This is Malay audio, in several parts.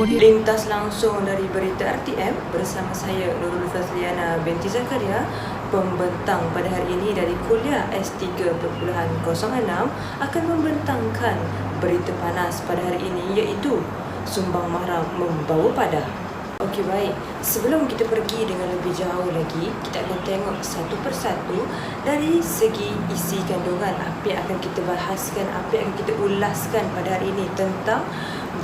Lintas langsung dari berita RTM bersama saya Nurul Fazliana binti Zakaria, pembentang pada hari ini dari kuliah S3.06 akan membentangkan berita panas pada hari ini, iaitu Sumbang Mahram membawa padah. Okey, baik. Sebelum kita pergi dengan lebih jauh lagi, kita akan tengok satu persatu dari segi isi kandungan apa yang akan kita bahaskan, apa yang akan kita ulaskan pada hari ini tentang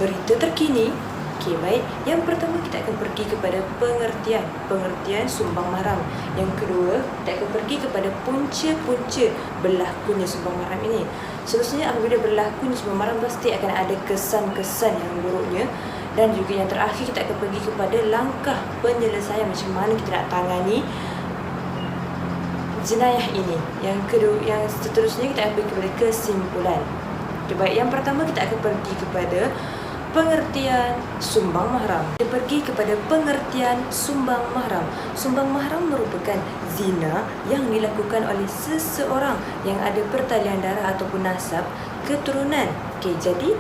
berita terkini. Okey, baik. Yang pertama, kita akan pergi kepada pengertian Sumbang Mahram. Yang kedua, kita akan pergi kepada punca-punca berlakunya Sumbang Mahram ini. Seterusnya, apabila berlakunya Sumbang Mahram, pasti akan ada kesan-kesan yang buruknya. Dan juga yang terakhir, kita akan pergi kepada langkah penyelesaian, macam mana kita nak tangani jenayah ini. Yang kedua, yang seterusnya, kita akan pergi kepada kesimpulan. Baik, yang pertama kita akan pergi kepada pengertian Sumbang Mahram. Kita pergi kepada pengertian Sumbang Mahram. Sumbang Mahram merupakan zina yang dilakukan oleh seseorang yang ada pertalian darah ataupun nasab keturunan. Okey, jadi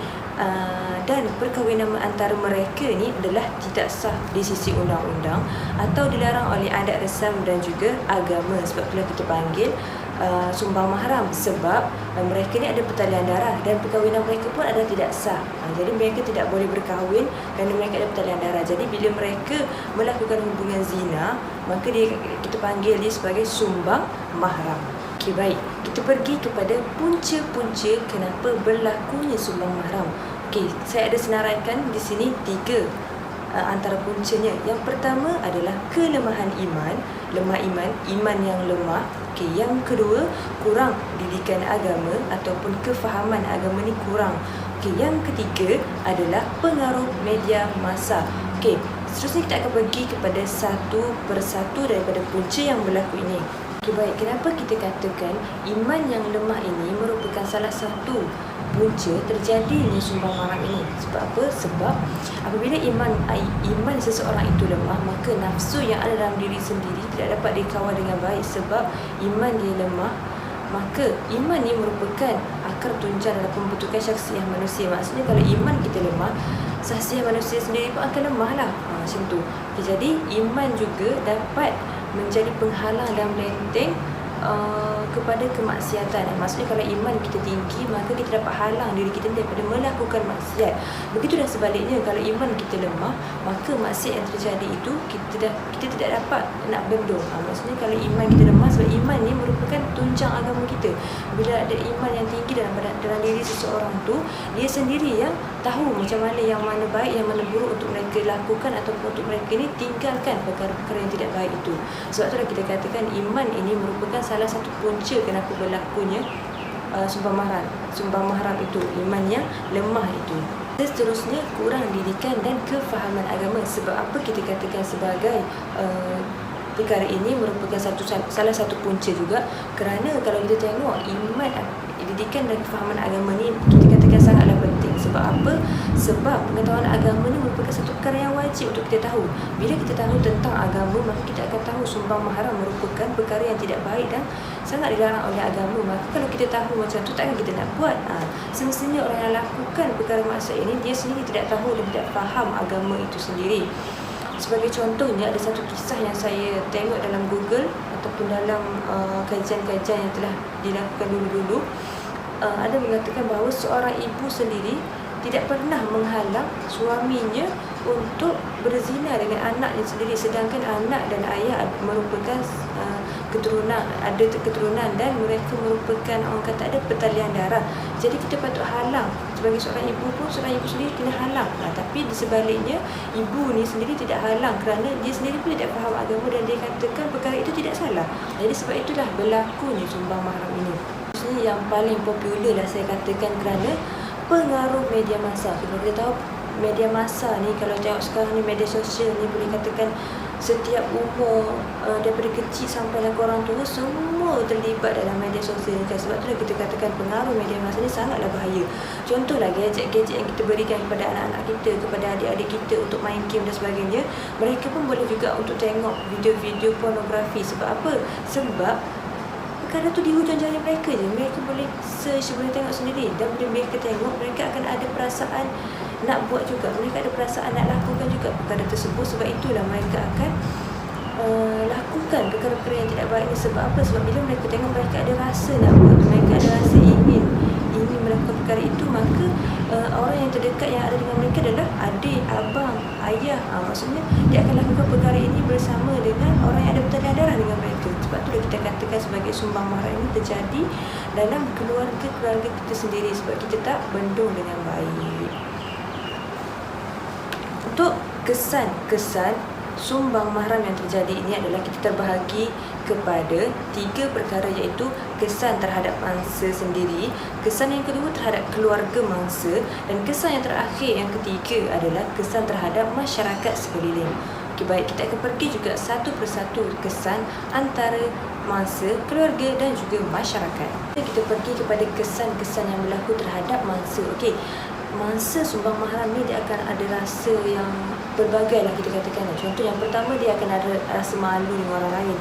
dan perkahwinan antara mereka ni adalah tidak sah di sisi undang-undang atau dilarang oleh adat resam dan juga agama. Sebab itulah kita panggil Sumbang Mahram, sebab mereka ni ada pertalian darah dan perkahwinan mereka pun adalah tidak sah. Jadi mereka tidak boleh berkahwin kerana mereka ada pertalian darah. Jadi bila mereka melakukan hubungan zina, maka kita panggil dia sebagai Sumbang Mahram. Okey, baik. Kita pergi kepada punca-punca kenapa berlakunya Sumbang Mahram. Okey, saya ada senaraikan di sini 3 antara puncanya. Yang pertama adalah kelemahan iman, iman yang lemah. Okey, yang kedua, kurang didikan agama ataupun kefahaman agama ni kurang. Okey, yang ketiga adalah pengaruh media massa. Okey, seterusnya kita akan pergi kepada satu persatu daripada punca yang berlaku ini. Okay, baik. Kenapa kita katakan iman yang lemah ini merupakan salah satu punca terjadinya Sumbang Mahram ini? Sebab apa? Sebab apabila iman seseorang itu lemah, maka nafsu yang ada dalam diri sendiri tidak dapat dikawal dengan baik. Sebab iman dia lemah, maka iman ini merupakan akar tunjang dalam pembentukan syakhsiah manusia. Maksudnya kalau iman kita lemah, syakhsiah manusia sendiri pun akan lemah lah. Macam tu. Okay, jadi iman juga dapat menjadi penghalang dan melenteng kepada kemaksiatan. Maksudnya kalau iman kita tinggi, maka kita dapat halang diri kita daripada melakukan maksiat. Begitu dan sebaliknya, kalau iman kita lemah, maka maksiat yang terjadi itu kita tidak dapat nak bendung. Maksudnya kalau iman kita lemah, sebab iman ni merupakan tunjang agama kita. Bila ada iman yang tinggi dalam diri seseorang tu, dia sendiri yang tahu macam mana yang mana baik, yang mana buruk untuk mereka lakukan ataupun untuk mereka ni tinggalkan perkara-perkara yang tidak baik itu. Sebab itulah kita katakan iman ini merupakan salah satu punca kenapa berlakunya Sumbang Mahram itu, iman yang lemah itu. Seterusnya, kurang didikan dan kefahaman agama. Sebab apa kita katakan sebagai perkara ini merupakan salah satu punca juga? Kerana kalau kita tengok iman, didikan dan kefahaman agama ni kita katakan sangatlah penting. Sebab apa? Sebab pengetahuan agama ni merupakan satu perkara yang wajib untuk kita tahu. Bila kita tahu tentang agama, maka kita akan tahu Sumbang Mahram merupakan perkara yang tidak baik dan sangat dilarang oleh agama. Maka kalau kita tahu macam tu, takkan kita nak buat. Semestinya orang yang lakukan perkara maksiat ini, dia sendiri tidak tahu dan tidak faham agama itu sendiri. Sebagai contohnya, ada satu kisah yang saya tengok dalam Google ataupun dalam kajian-kajian yang telah dilakukan dulu-dulu. Ada mengatakan bahawa seorang ibu sendiri tidak pernah menghalang suaminya untuk berzina dengan anaknya sendiri, sedangkan anak dan ayah merupakan keturunan dan mereka merupakan, orang kata, ada pertalian darah. Jadi kita patut halang. Sebagai seorang ibu pun, seorang ibu sendiri kena halang. Tapi di sebaliknya, ibu ni sendiri tidak halang kerana dia sendiri pun tidak faham agama dan dia katakan perkara itu tidak salah. Jadi sebab itulah berlakunya Sumbang Mahram ini. Yang paling popular lah saya katakan kerana pengaruh media massa. Kalau kita tahu media massa ni, kalau tengok sekarang ni, media sosial ni boleh katakan setiap umur daripada kecil sampai ke orang tua, semua terlibat dalam media sosial ni. Sebab itulah kita katakan pengaruh media massa ni sangatlah bahaya. Contohlah gadget-gadget yang kita berikan kepada anak-anak kita, kepada adik-adik kita untuk main game dan sebagainya. Mereka pun boleh juga untuk tengok video-video pornografi. Sebab apa? Sebab perkara tu di hujung jari mereka je. Mereka boleh search, boleh tengok sendiri. Dan bila mereka tengok, mereka akan ada perasaan nak buat juga, mereka ada perasaan nak lakukan juga perkara tersebut. Sebab itulah mereka akan lakukan perkara-perkara yang tidak baik ni. Sebab apa? Sebab bila mereka tengok mereka ada rasa nak buat, mereka ada rasa ingin melakukan perkara itu, maka orang yang terdekat yang ada dengan mereka adalah adik, abang, ayah. Maksudnya dia akan lakukan perkara ini bersama dengan orang yang ada pertalian darah dengan mereka. Sebab tu kita katakan sebagai sumbang mahram ini terjadi dalam keluarga kita sendiri, sebab kita tak bendung dengan baik. Untuk kesan sumbang mahram yang terjadi ini adalah kita terbahagi kepada 3 perkara, iaitu kesan terhadap mangsa sendiri, kesan yang kedua terhadap keluarga mangsa, dan kesan yang terakhir yang ketiga adalah kesan terhadap masyarakat sekeliling. Okay, baik, kita akan pergi juga satu persatu kesan antara mangsa, keluarga dan juga masyarakat. Kita pergi kepada kesan-kesan yang berlaku terhadap mangsa. Okey, mangsa sumbang mahram ni dia akan ada rasa yang berbagai lah, kita katakan. Contoh yang pertama, dia akan ada rasa malu dengan orang lain.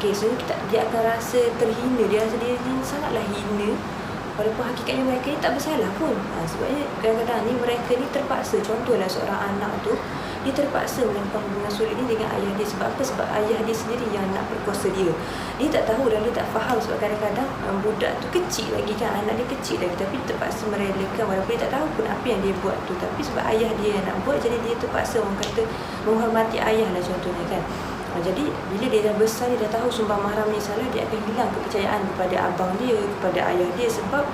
Okey, so dia akan rasa terhina, dia rasa dia sangatlah hina, walaupun hakikatnya mereka ni tak bersalah pun. Sebabnya kadang-kadang ni mereka ni terpaksa. Contohlah seorang anak tu, dia terpaksa melakukan hubungan sulit ni dengan ayah dia. Sebab apa? Sebab ayah dia sendiri yang nak perkosa dia. Dia tak tahu dan dia tak faham. Sebab kadang-kadang budak tu kecil lagi kan, anak dia kecil lagi, tapi terpaksa merelakan walaupun dia tak tahu pun apa yang dia buat tu. Tapi sebab ayah dia yang nak buat, jadi dia terpaksa, orang kata, menghormati ayah lah contohnya kan. Jadi bila dia dah besar, dia dah tahu sumbang mahram ni salah, dia akan hilang kepercayaan kepada abang dia, kepada ayah dia. Sebab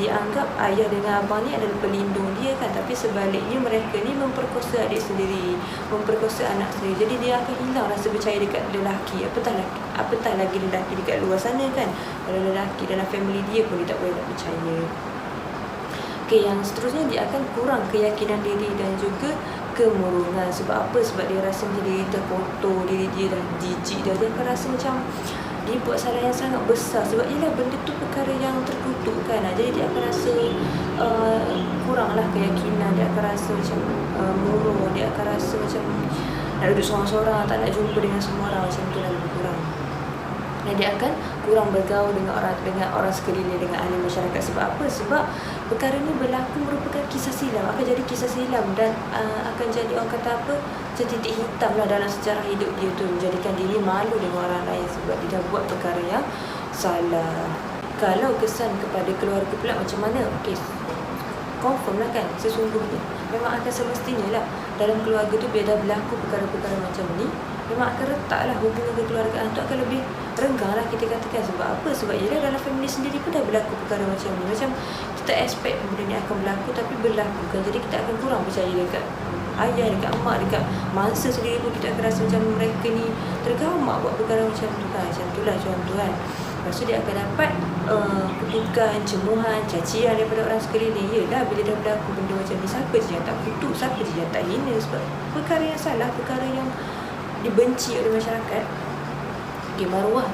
dia anggap ayah dengan abang ni adalah pelindung dia kan. Tapi sebaliknya mereka ni memperkosa adik sendiri, memperkosa anak sendiri. Jadi dia akan hilang rasa percaya dekat lelaki. Apatah lagi lelaki dekat luar sana kan. Kalau lelaki dalam family dia pun dia tak boleh nak percaya. Okey, yang seterusnya, dia akan kurang keyakinan diri dan juga kemurungan. Sebab apa? Sebab dia rasa macam diri terkotor, diri dia dah jijik dah. Dia akan rasa macam dia buat salah yang sangat besar. Sebab ialah benda tu perkara yang terkutuk kan. Jadi dia akan rasa kuranglah keyakinan. Dia akan rasa macam murung. Dia akan rasa macam nak duduk seorang-seorang, tak nak jumpa dengan semua orang. Macam tu lah, lebih kurang. Dan dia akan kurang bergaul dengan orang sekeliling, dengan ahli masyarakat. Sebab apa? Sebab perkara ni berlaku merupakan kisah silam, akan jadi kisah silam, dan akan jadi, orang kata apa, titik hitam lah dalam sejarah hidup dia tu, menjadikan diri malu dengan orang lain sebab dia dah buat perkara yang salah. Kalau kesan kepada keluarga pula macam mana? Okey, confirm lah kan, sesungguhnya memang akan semestinya lah dalam keluarga tu bila dah berlaku perkara-perkara macam ni, memang akan retaklah hubungan kekeluargaan tu akan lebih renggang lah, kita katakan. Sebab apa? Sebab ialah dalam family sendiri pun dah berlaku perkara macam ni. Macam kita expect benda ni akan berlaku, tapi berlaku kan. Jadi kita akan kurang percaya dekat ayah, dekat mak, dekat mangsa sendiri pun. Kita akan rasa macam mereka ni tergamak buat perkara macam tu kan. Macam tu lah contoh kan. Lepas tu dia akan dapat kutukan, cemuhan, cacian daripada orang sekeliling. Yelah, bila dah berlaku benda macam ni, siapa je yang tak kutuk, siapa je yang tak hina. Sebab perkara yang salah, perkara yang dibenci oleh masyarakat. Okay, maruah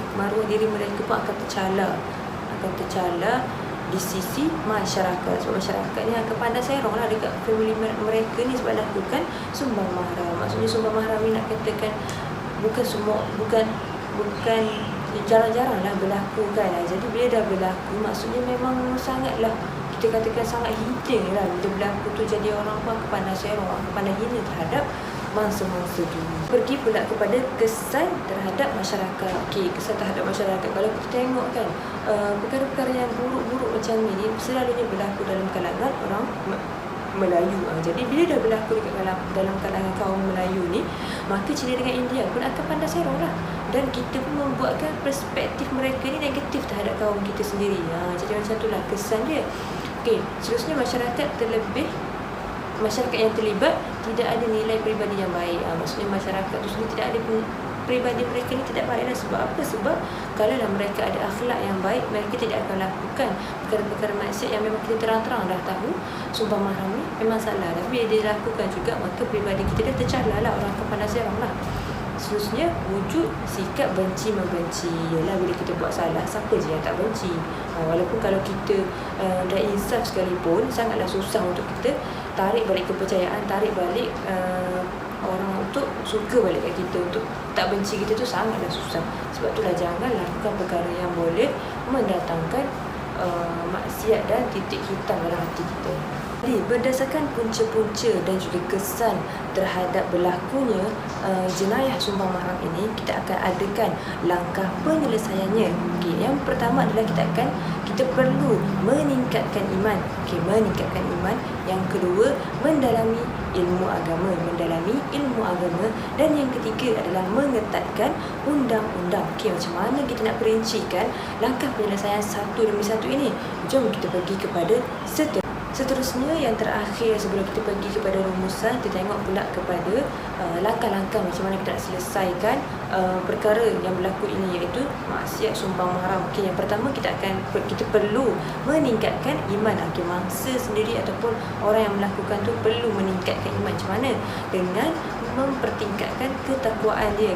diri mereka pun akan tercela di sisi masyarakat. Sebab masyarakat ni akan pandang serong lah dekat family mereka ni sebab lakukan sumbang mahram. Maksudnya sumbang mahram ni nak katakan bukan jarang-jarang lah berlaku kan. Jadi bila dah berlaku, maksudnya memang sangatlah, kita katakan sangat hina lah bila berlaku tu. Jadi orang pun akan pandang serong, akan pandang hina terhadap mangsa-mangsa tu. Pergi pula kepada kesan terhadap masyarakat. Okey, kesan terhadap masyarakat. Kalau kita tengok kan, perkara-perkara yang buruk-buruk macam ni selalunya berlaku dalam kalangan orang Melayu. Jadi bila dah berlaku dalam kalangan kaum Melayu ni, maka China dengan India pun akan pandang serong lah. Dan kita pun membuatkan perspektif mereka ni negatif terhadap kaum kita sendiri. Jadi macam tu lah kesan dia. Okey, seterusnya masyarakat yang terlibat tidak ada nilai peribadi yang baik. Maksudnya masyarakat tu sendiri tidak ada peribadi mereka ni tidak baik lah. Sebab apa? Sebab kalaulah mereka ada akhlak yang baik, mereka tidak akan lakukan perkara-perkara maksiat yang memang kita terang-terang dah tahu sumpah mahram ni memang salah. Tapi bila dia lakukan juga, maka peribadi kita dah tercalar lah, orang akan pandang serong lah. Seterusnya, wujud sikap benci-membenci. Yalah, bila kita buat salah, siapa je yang tak benci? Walaupun kalau kita dah insaf sekalipun, sangatlah susah untuk kita tarik balik kepercayaan, tarik balik orang untuk suka balik kat kita, untuk tak benci kita tu sangatlah susah. Sebab itulah jangan lakukan perkara yang boleh mendatangkan maksiat dan titik hitam dalam hati kita. Jadi berdasarkan punca-punca dan juga kesan terhadap berlakunya jenayah sumbang mahram ini, kita akan adakan langkah penyelesaiannya. Okey, yang pertama adalah kita perlu meningkatkan iman. Okey, meningkatkan iman. Yang kedua, mendalami ilmu agama, dan yang ketiga adalah mengetatkan undang-undang. Okey, macam mana kita nak perincikan langkah penyelesaian satu demi satu ini? Jom kita pergi kepada seterusnya. Yang terakhir sebelum kita pergi kepada rumusan, kita tengok pula kepada langkah-langkah macam mana kita nak selesaikan perkara yang berlaku ini, iaitu maksiat sumbang mahram. Okey, yang pertama kita perlu meningkatkan iman. Okey, mangsa sendiri ataupun orang yang melakukan tu perlu meningkatkan iman. Macam mana? Dengan mempertingkatkan ketakwaan dia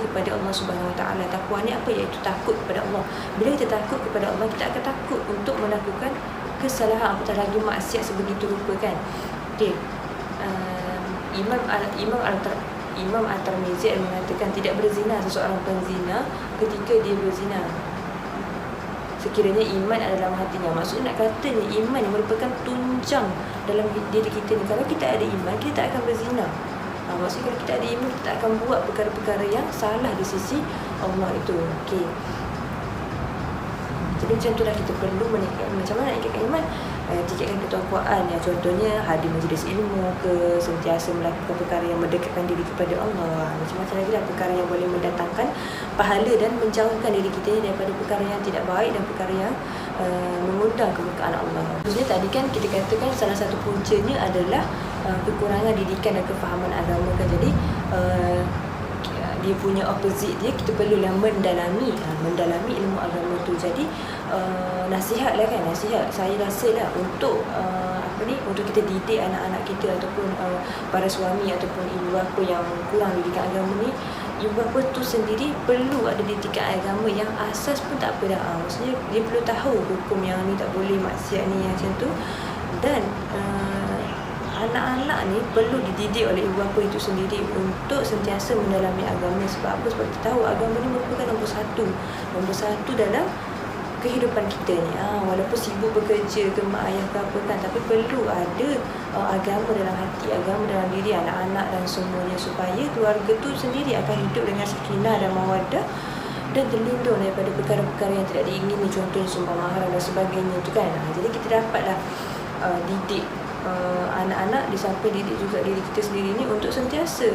kepada Allah Subhanahu Wa Taala. Takwa ni apa? Iaitu takut kepada Allah. Bila kita takut kepada Allah, kita akan takut untuk melakukan kesalahan, apatah lagi maksiat sebegitu rupa, kan. Okey, Imam At-Tirmizi mengatakan tidak berzina seseorang penzina ketika dia berzina sekiranya iman ada dalam hatinya. Maksudnya nak kata ni, iman yang merupakan tunjang dalam diri kita ni. Kalau kita ada iman, kita tak akan berzina. Maksudnya kalau kita ada iman, kita tak akan buat perkara-perkara yang salah di sisi Allah itu. Okey, jadi macam itulah kita perlu meningkatkan. Macam mana nak meningkatkan iman? Tingkatkan ketakwaan. Contohnya hadir majlis ilmu ke, sentiasa melakukan perkara yang mendekatkan diri kepada Allah. Macam-macam lagi lah perkara yang boleh mendatangkan pahala dan menjauhkan diri kita daripada perkara yang tidak baik dan perkara yang mengundang kemurkaan Allah. Maksudnya tadi kan kita katakan salah satu puncanya adalah kekurangan didikan dan kefahaman agama, kan. Jadi dia punya opposite dia, kita perlulah mendalami ilmu agama tu. Jadi nasihat saya rasa lah untuk untuk kita didik anak-anak kita ataupun para suami ataupun ibu bapa yang kurang didikan agama ni, ibu bapa tu sendiri perlu ada didikan agama yang asas pun tak apa dah. Maksudnya dia perlu tahu hukum yang ni tak boleh, maksiat ni yang macam tu. Dan anak-anak ni perlu dididik oleh ibu bapa itu sendiri untuk sentiasa mendalami agama. Sebab apa? Sebab kita tahu agama ni merupakan nombor satu dalam kehidupan kita ni. Walaupun sibuk bekerja ke, mak ayah ke apa, kan, tapi perlu ada agama dalam hati, agama dalam diri anak-anak dan semuanya, supaya keluarga tu sendiri akan hidup dengan sakinah dan mawaddah dan terlindung daripada perkara-perkara yang tidak diingini, contohnya sumbang mahram dan sebagainya tu, kan. Jadi kita dapatlah didik anak-anak, di samping didik juga diri kita sendiri ni untuk sentiasa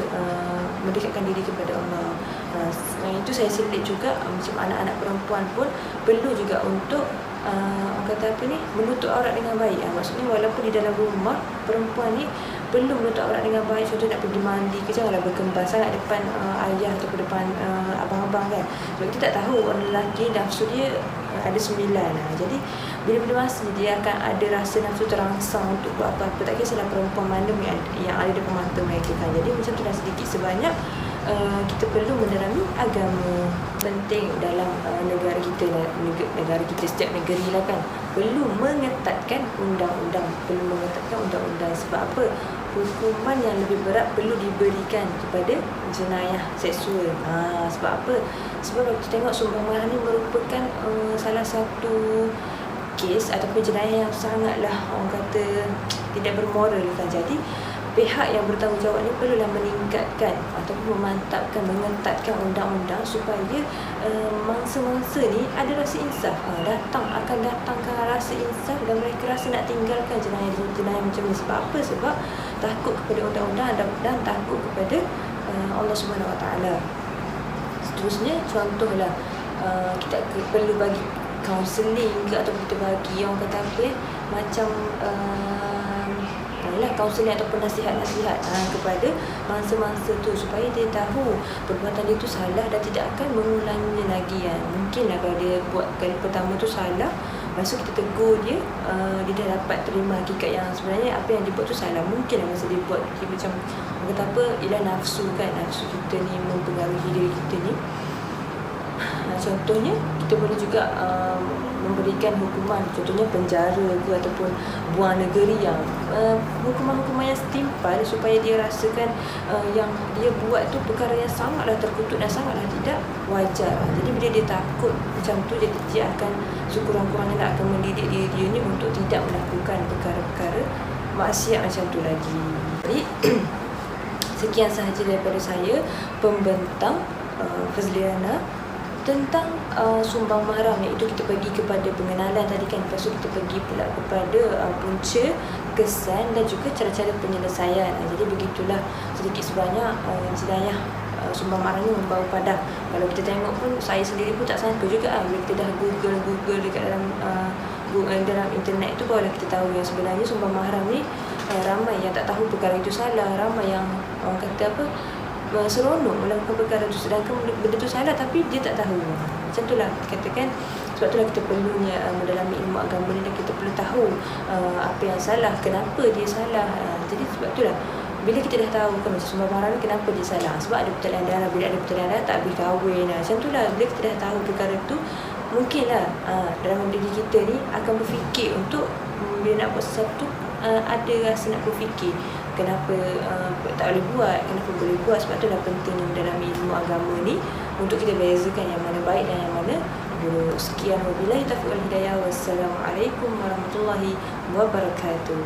mendekatkan diri kepada Allah. Itu saya selit juga macam anak-anak perempuan pun perlu juga untuk orang kata apa ni, menutup aurat dengan baik. Maksudnya walaupun di dalam rumah, perempuan ni perlu menutup aurat dengan baik. Contoh nak pergi mandi ke, janganlah berkembang sangat depan ayah atau depan abang-abang, kan. Sebab kita tak tahu orang lelaki nafsu dia ada 9. Jadi bila-bila masa dia akan ada rasa nafsu terangsang untuk buat apa-apa. Tak kisahlah perempuan mana yang ada depan mata mereka, kan. Jadi macam tu dah sedikit sebanyak kita perlu mendalami agama. Penting dalam negara kita, setiap negeri lah, kan, perlu mengetatkan undang-undang. Sebab apa? Hukuman yang lebih berat perlu diberikan kepada jenayah seksual. Sebab apa? Sebab kalau kita tengok sumbang mahram ni merupakan salah satu kes ataupun jenayah yang sangatlah orang kata tidak bermoral, kan. Jadi pihak yang bertanggungjawab ni perlulah meningkatkan ataupun memantapkan, mengetatkan undang-undang supaya mangsa-mangsa ni ada rasa insaf. Akan datangkan rasa insaf dan mereka rasa nak tinggalkan jenayah macam ni. Sebab apa? Sebab takut kepada undang-undang dan takut kepada Allah Subhanahu Wa Taala. Seterusnya, contohlah kita perlu bagi kaunseling ke, atau kita bagi orang kata apa ya, macam kaunseling ataupun nasihat-nasihat kepada mangsa-mangsa tu, supaya dia tahu perbuatan dia tu salah dan tidak akan mengulanginya lagi, kan. Mungkinlah kalau dia buat kali pertama tu salah, lepas tu kita tegur dia, dia dah dapat terima hakikat yang sebenarnya apa yang dia buat tu salah. Mungkinlah masa dia buat dia macam kata apa, ialah nafsu, kan. Nafsu kita ni mempengaruhi diri kita ni. Contohnya kita boleh juga memberikan hukuman, contohnya penjara ke ataupun buang negeri, yang hukuman-hukuman yang setimpal supaya dia rasakan yang dia buat tu perkara yang sangatlah terkutuk dan sangatlah tidak wajar. Jadi bila dia takut macam tu, jadi dia akan sekurang-kurangnya akan mendidik diri dia ni untuk tidak melakukan perkara-perkara maksiat macam tu lagi. Jadi sekian sahaja daripada saya pembentang Fazliana tentang sumbang mahram, iaitu kita pergi kepada pengenalan tadi kan, lepas tu kita pergi pula kepada punca, kesan dan juga cara-cara penyelesaian. Jadi begitulah sedikit sebanyak jenayah sumbang mahram ni membawa padah. Kalau kita tengok pun, saya sendiri pun tak sangka juga bila kita dah Google dekat dalam internet tu, barulah kita tahu yang sebenarnya sumbang mahram ni ramai yang tak tahu perkara itu salah, ramai yang orang kata apa, seronok melakukan perkara itu, sedangkan benda tu salah tapi dia tak tahu. Macam itulah dikatakan, sebab itulah kita perlunya mendalami ilmu agama ni, dan kita perlu tahu apa yang salah, kenapa dia salah. Jadi sebab itulah bila kita dah tahu kan macam sumbang mahram ni kenapa dia salah, sebab ada pertalian darah, bila ada pertalian darah tak boleh kahwin. Macam itulah bila kita dah tahu perkara tu, mungkinlah dalam diri kita ni akan berfikir untuk bila nak buat sesuatu, ada rasa nak berfikir kenapa tak boleh buat, kenapa boleh buat. Sebab itulah pentingnya mendalami ilmu agama ni untuk kita bezakan yang mana baik dan yang mana buruk. Sekian, wabillahi taufiq wal hidayah. Wassalamualaikum warahmatullahi wabarakatuh.